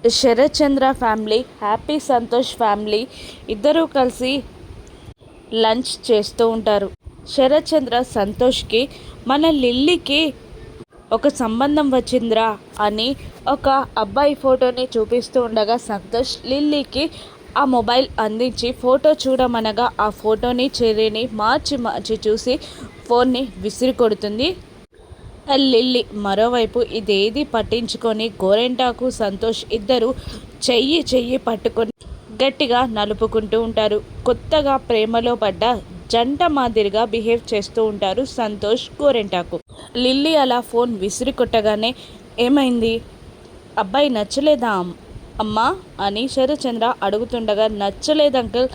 శరత్ చంద్ర family, happy Santosh family ఇద్దరూ కలిసి lunch చేస్తూ ఉంటారు. శరత్ చంద్ర సంతోష్కి మన లిల్లీకి ఒక సంబంధం వచ్చిందిరా అని ఒక అబ్బాయి ఫోటోని చూపిస్తూ ఉండగా సంతోష్ లిల్లీకి ఆ మొబైల్ అందించి ఫోటో చూడమనగా ఆ ఫోటోని చెర్రీని మార్చి మార్చి చూసి ఫోన్ని విసిరి కొడుతుంది లిల్లీ. మరోవైపు ఇదేది పట్టించుకొని గోరెంటాకు సంతోష్ ఇద్దరు చెయ్యి చెయ్యి పట్టుకొని గట్టిగా నలుపుకుంటూ ఉంటారు. కొత్తగా ప్రేమలో పడ్డ జంట మాదిరిగా బిహేవ్ చేస్తూ ఉంటారు సంతోష్ గోరెంటాకు. లిల్లీ అలా ఫోన్ విసిరి కొట్టగానే ఏమైంది, అబ్బాయి నచ్చలేదా అమ్మా అని శరత్చంద్ర అడుగుతుండగా నచ్చలేదు అంకుల్,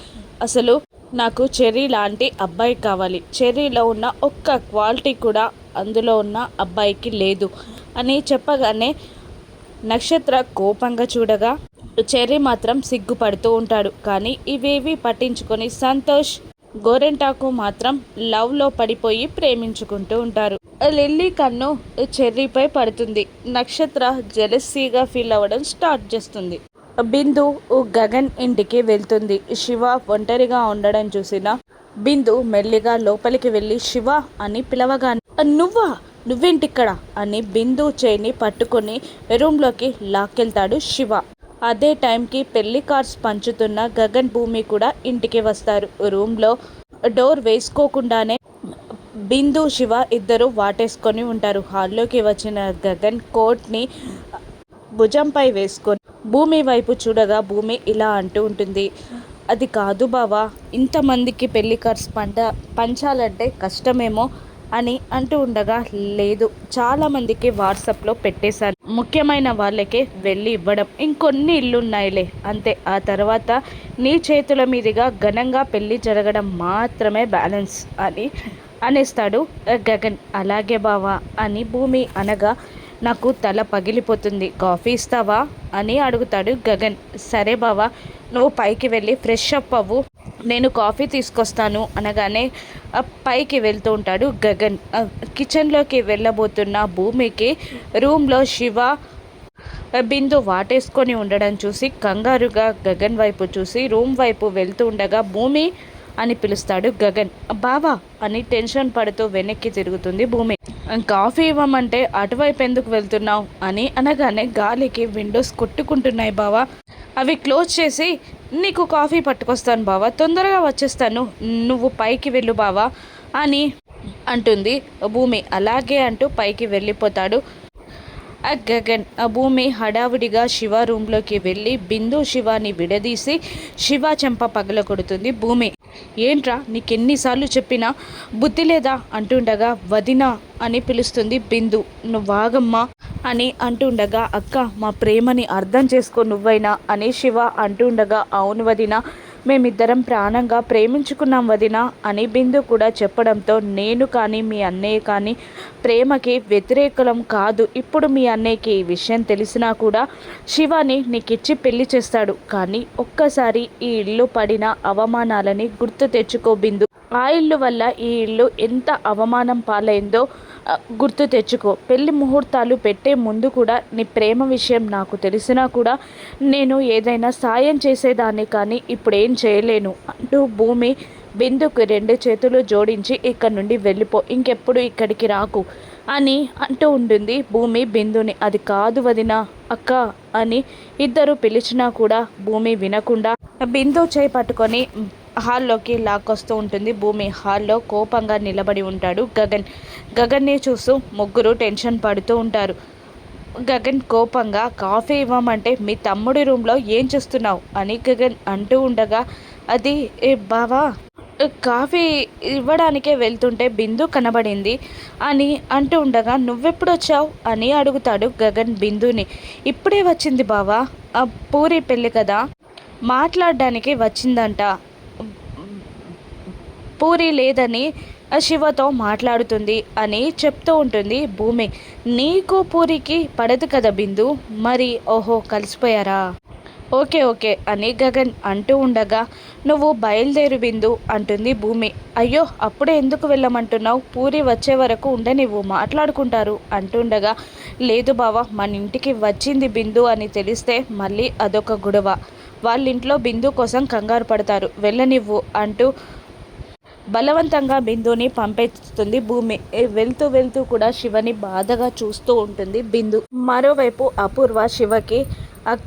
అసలు నాకు చెర్రీ లాంటి అబ్బాయి కావాలి, చెర్రీలో ఉన్న ఒక్క క్వాలిటీ కూడా అందులో ఉన్న అబ్బాయికి లేదు అని చెప్పగానే నక్షత్ర కోపంగా చూడగా చెర్రీ మాత్రం సిగ్గుపడుతూ ఉంటాడు. కానీ ఇవేవి పట్టించుకొని సంతోష్ గోరెంటాకు మాత్రం లవ్లో పడిపోయి ప్రేమించుకుంటూ ఉంటారు. లిల్లీ కన్ను చెర్రీపై పడుతుంది. నక్షత్ర జెలసీగా ఫీల్ అవ్వడం స్టార్ట్ చేస్తుంది. బిందు గగన్ ఇంటికి వెళ్తుంది. శివ ఒంటరిగా ఉండడం చూసిన బిందు మెల్లిగా లోపలికి వెళ్ళి శివ అని పిలవగానే నువ్వా, నువ్వేంటిక్కడ అని బిందు చేయిని పట్టుకొని రూమ్లోకి లాక్కెళ్తాడు శివ. అదే టైంకి పెళ్లి కార్డ్స్ పంచుతున్న గగన్ భూమి కూడా ఇంటికి వస్తారు. రూమ్లో డోర్ వేసుకోకుండానే బిందు శివ ఇద్దరు వాటేసుకొని ఉంటారు. హాల్లోకి వచ్చిన గగన్ కోట్ని భుజంపై వేసుకొని భూమి వైపు చూడగా భూమి ఇలా అంటూ ఉంటుంది, అది కాదు బావా, ఇంతమందికి పెళ్లి కార్డ్స్ పంచాలంటే కష్టమేమో అని అంటూ ఉండగా లేదు, చాలామందికి వాట్సాప్లో పెట్టేశాను, ముఖ్యమైన వాళ్ళకే వెళ్ళి ఇవ్వడం, ఇంకొన్ని ఇల్లున్నాయిలే అంతే, ఆ తర్వాత నీ చేతుల మీదుగా ఘనంగా పెళ్ళి జరగడం మాత్రమే బ్యాలెన్స్ అని అనేస్తాడు గగన్. అలాగే బావా అని భూమి అనగా నాకు తల పగిలిపోతుంది, కాఫీ ఇస్తావా అని అడుగుతాడు గగన్. సరే బావా, నువ్వు పైకి వెళ్ళి ఫ్రెష్ అప్ అవ్వు, నేను కాఫీ తీసుకొస్తాను అనగానే పైకి వెళ్తూ ఉంటాడు గగన్. కిచెన్లోకి వెళ్ళబోతున్న భూమికి రూమ్లో శివ బిందు వాటేసుకొని ఉండడం చూసి కంగారుగా గగన్ వైపు చూసి రూమ్ వైపు వెళ్తూ ఉండగా భూమి అని పిలుస్తాడు గగన్. బావా అని టెన్షన్ పడుతూ వెనక్కి తిరుగుతుంది భూమి. కాఫీ ఇవ్వమంటే అటువైపు ఎందుకు వెళ్తున్నావు అని అనగానే గాలికి విండోస్ కొట్టుకుంటున్నాయి బావా, అవి క్లోజ్ చేసి నీకు కాఫీ పట్టుకొస్తాను బావా, తొందరగా వచ్చేస్తాను, నువ్వు పైకి వెళ్ళు బావా అని అంటుంది భూమి. అలాగే అంటూ పైకి వెళ్ళిపోతాడు గగన్. భూమి హడావుడిగా శివ రూమ్లోకి వెళ్ళి బిందు శివాని విడదీసి శివ చెంప పగల కొడుతుంది భూమి. ఏంట్రా నీకెన్నిసార్లు చెప్పినా బుద్ధి లేదా అంటుండగా వదినా అని పిలుస్తుంది బిందు. నువ్వాగమ్మా అని అంటుండగా అక్క మా ప్రేమని అర్థం చేసుకో నువ్వైనా అని శివ అంటుండగా అవును వదినా, మేమిద్దరం ప్రాణంగా ప్రేమించుకున్నాం వదినా అని బిందు కూడా చెప్పడంతో నేను కానీ మీ అన్నయ్య కానీ ప్రేమకి వ్యతిరేకలం కాదు. ఇప్పుడు మీ అన్నయ్యకి ఈ విషయం తెలిసినా కూడా శివాని నీకిచ్చి పెళ్లి చేస్తాడు. కానీ ఒక్కసారి ఈ ఇల్లు పడిన అవమానాలని గుర్తు తెచ్చుకో బిందు. ఆ ఇల్లు వల్ల ఈ ఇల్లు ఎంత అవమానం పాలైందో గుర్తు తెచ్చుకో. పెళ్లి ముహూర్తాలు పెట్టే ముందు కూడా నీ ప్రేమ విషయం నాకు తెలిసినా కూడా నేను ఏదైనా సాయం చేసేదాన్ని, కానీ ఇప్పుడేం చేయలేను అంటూ భూమి బిందుకు 2 చేతులు జోడించి ఇక్కడి నుండి వెళ్ళిపో, ఇంకెప్పుడు ఇక్కడికి రాకు అని అంటూ ఉంటుంది భూమి బిందుని. అది కాదు వదిన అక్క అని ఇద్దరు పిలిచినా కూడా భూమి వినకుండా బిందు చేయి పట్టుకొని హాల్లోకి లాక్కొస్తూ ఉంటుంది భూమి. హాల్లో కోపంగా నిలబడి ఉంటాడు గగన్. గగన్ని చూస్తూ ముగ్గురు టెన్షన్ పడుతూ ఉంటారు. గగన్ కోపంగా కాఫీ ఇవ్వమంటే మీ తమ్ముడి రూమ్లో ఏం చేస్తున్నావు అని గగన్ అంటూ ఉండగా అది బావా కాఫీ ఇవ్వడానికే వెళ్తుంటే బిందు కనబడింది అని అంటూ ఉండగా నువ్వెప్పుడు వచ్చావు అని అడుగుతాడు గగన్ బిందుని. ఇప్పుడే వచ్చింది బావా, పూరి పెళ్ళి కదా మాట్లాడడానికి వచ్చిందంట, పూరి లేదని శివతో మాట్లాడుతుంది అని చెప్తూ ఉంటుంది భూమి. నీకు పూరికి పడదు కదా బిందు, మరి ఓహో కలిసిపోయారా, ఓకే ఓకే అని గగన్ అంటూ ఉండగా, నువ్వు బయలుదేరు బిందు అంటుంది భూమి. అయ్యో అప్పుడే ఎందుకు వెళ్ళమంటున్నావు, పూరి వచ్చే వరకు ఉండనివ్వు మాట్లాడుకుంటారు అంటుండగా, లేదు బావ మన ఇంటికి వచ్చింది బిందు అని తెలిస్తే మళ్ళీ అదొక గొడవ, వాళ్ళింట్లో బిందు కోసం కంగారు పడతారు, వెళ్ళనివ్వు అంటూ బలవంతంగా బిందుని పంపేస్తుంది భూమి. వెళ్తూ వెళ్తూ కూడా శివని బాధగా చూస్తూ ఉంటుంది బిందు. మరోవైపు అపూర్వ శివకి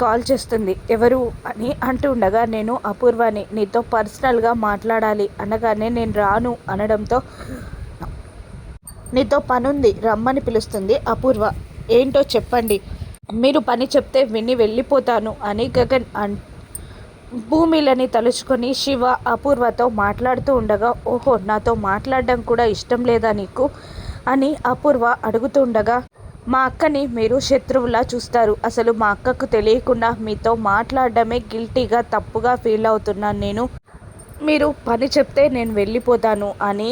కాల్ చేస్తుంది. ఎవరు అని అంటూ ఉండగా, నేను అపూర్వని, నీతో పర్సనల్గా మాట్లాడాలి అనగానే, నేను రాను అనడంతో, నీతో పనుంది రమ్మని పిలుస్తుంది అపూర్వ. ఏంటో చెప్పండి, మీరు పని చెప్తే విని వెళ్ళిపోతాను అని గగన్ భూమిలని తలుచుకొని శివ అపూర్వతో మాట్లాడుతూ ఉండగా, ఓహో నాతో మాట్లాడడం కూడా ఇష్టం లేదా నీకు అని అపూర్వ అడుగుతూ ఉండగా, మా అక్కని మీరు శత్రువులా చూస్తారు, అసలు మా అక్కకు తెలియకుండా మీతో మాట్లాడడమే గిల్టీగా తప్పుగా ఫీల్ అవుతున్నాను నేను, మీరు పని చెప్తే నేను వెళ్ళిపోతాను అని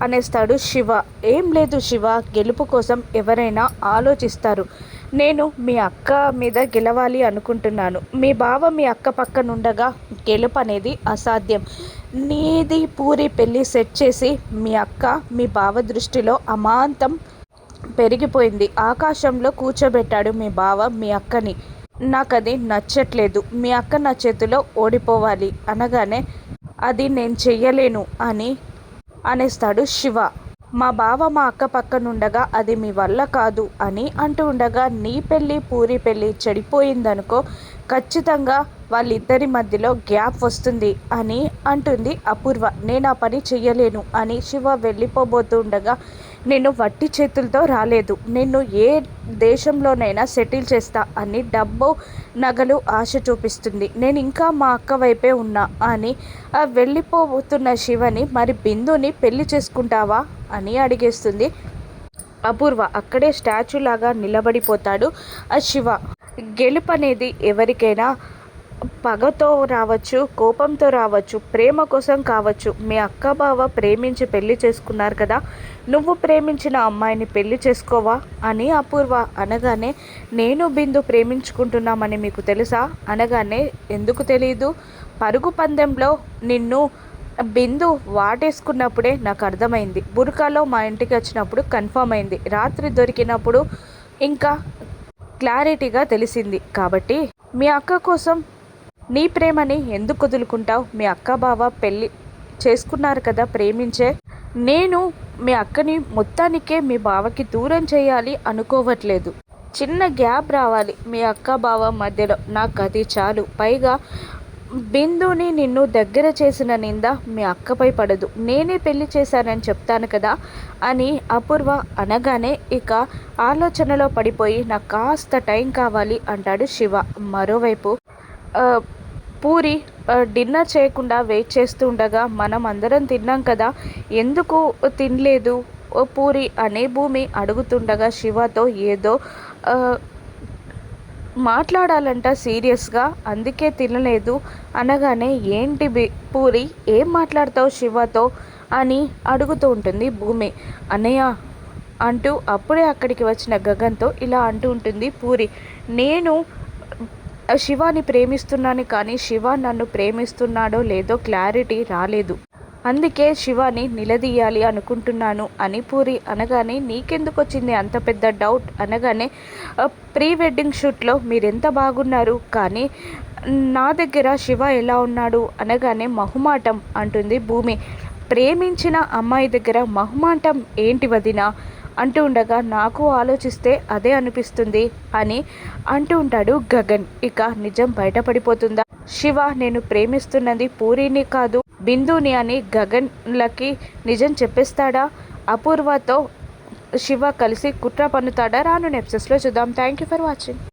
అనేస్తాడు శివ. ఏం లేదు శివ, గెలుపు కోసం ఎవరైనా ఆలోచిస్తారు, నేను మీ అక్క మీద గెలవాలి అనుకుంటున్నాను, మీ బావ మీ అక్క పక్కనుండగా గెలుపు అనేది అసాధ్యం, నీది పూరి పెళ్ళి సెట్ చేసి మీ అక్క మీ బావ దృష్టిలో అమాంతం పెరిగిపోయింది, ఆకాశంలో కూర్చోబెట్టాడు మీ బావ మీ అక్కని, నాకది నచ్చట్లేదు, మీ అక్క నా చేతిలో ఓడిపోవాలి అనగానే, అది నేను చెయ్యలేను అని అనేస్తాడు శివ. మా బావ మా అక్క పక్కనుండగా అది మీ వల్ల కాదు అని అంటూ ఉండగా, నీ పెళ్ళి పూరి పెళ్ళి చెడిపోయిందనుకో, ఖచ్చితంగా వాళ్ళిద్దరి మధ్యలో గ్యాప్ వస్తుంది అని అంటుంది అపూర్వ. నేను ఆ పని చెయ్యలేను అని శివ వెళ్ళిపోబోతుండగా, నేను వట్టి చేతులతో రాలేదు, నేను ఏ దేశంలోనైనా సెటిల్ చేస్తా అని డబ్బు నగలు ఆశ చూపిస్తుంది, నేను ఇంకా మా అక్క వైపే ఉన్నా అని వెళ్ళిపోతున్న శివని, మరి బిందుని పెళ్లి చేసుకుంటావా అని అడిగేస్తుంది అపూర్వ. అక్కడే స్టాచ్యూ లాగా నిలబడిపోతాడు ఆ శివ. గెలుపు అనేది ఎవరికైనా పగతో రావచ్చు, కోపంతో రావచ్చు, ప్రేమ కోసం కావచ్చు, మీ అక్క బావ ప్రేమించి పెళ్లి చేసుకున్నారు కదా, నువ్వు ప్రేమించిన అమ్మాయిని పెళ్లి చేసుకోవా అని అపూర్వ అనగానే, నేను బిందు ప్రేమించుకుంటున్నామని మీకు తెలుసా అనగానే, ఎందుకు తెలియదు, పరుగు పందెంలో నిన్ను బిందు వాటేసుకున్నప్పుడే నాకు అర్థమైంది, బుర్కాలో మా ఇంటికి వచ్చినప్పుడు కన్ఫర్మ్ అయింది, రాత్రి దొరికినప్పుడు ఇంకా క్లారిటీగా తెలిసింది, కాబట్టి మీ అక్క కోసం నీ ప్రేమని ఎందుకు వదులుకుంటావు, మీ అక్క బావ పెళ్ళి చేసుకున్నారు కదా ప్రేమించే, నేను మీ అక్కని మొత్తానికే మీ బావకి దూరం చేయాలి అనుకోవట్లేదు, చిన్న గ్యాప్ రావాలి మీ అక్క బావ మధ్యలో, నాకు అది చాలు, పైగా బిందుని నిన్ను దగ్గర చేసిన నింద మీ అక్కపై పడదు, నేనే పెళ్లి చేశానని చెప్తాను కదా అని అపూర్వ అనగానే, ఇక ఆలోచనలో పడిపోయి నాకు కాస్త టైం కావాలి అంటాడు శివ. మరోవైపు పూరి డిన్నర్ చేయకుండా వెయిట్ చేస్తూ ఉండగా, మనం అందరం తిన్నాం కదా ఎందుకు తినలేదు ఓ పూరి అనే భూమి అడుగుతుండగా, శివతో ఏదో మాట్లాడాలంట సీరియస్గా, అందుకే తినలేదు అనగానే, ఏంటి పూరి ఏం మాట్లాడతావు శివతో అని అడుగుతూ ఉంటుంది భూమి. అన్నయ్య అంటూ అప్పుడే అక్కడికి వచ్చిన గగన్తో ఇలా అంటూ ఉంటుంది పూరి, నేను శివాని ప్రేమిస్తున్నాను, కానీ శివ నన్ను ప్రేమిస్తున్నాడో లేదో క్లారిటీ రాలేదు, అందుకే శివాని నిలదీయాలి అనుకుంటున్నాను అని పూరి అనగానే, నీకెందుకు వచ్చింది అంత పెద్ద డౌట్ అనగానే, ప్రీ వెడ్డింగ్ షూట్లో మీరెంత బాగున్నారు, కానీ నా దగ్గర శివ ఎలా ఉన్నాడు అనగానే, మొహమాటం అంటుంది భూమి. ప్రేమించిన అమ్మాయి దగ్గర మొహమాటం ఏంటి వదినా అంటూ ఉండగా, నాకు ఆలోచిస్తే అదే అనిపిస్తుంది అని అంటూ ఉంటాడు గగన్. ఇక నిజం బయటపడిపోతుందా, శివ నేను ప్రేమిస్తున్నది పూరిని కాదు బిందుని అని గగన్లకి నిజం చెప్పేస్తాడా, అపూర్వతో శివ కలిసి కుట్ర పన్నుతాడా, రాను ఎపిసోడ్స్లో చూద్దాం. Thank you for watching.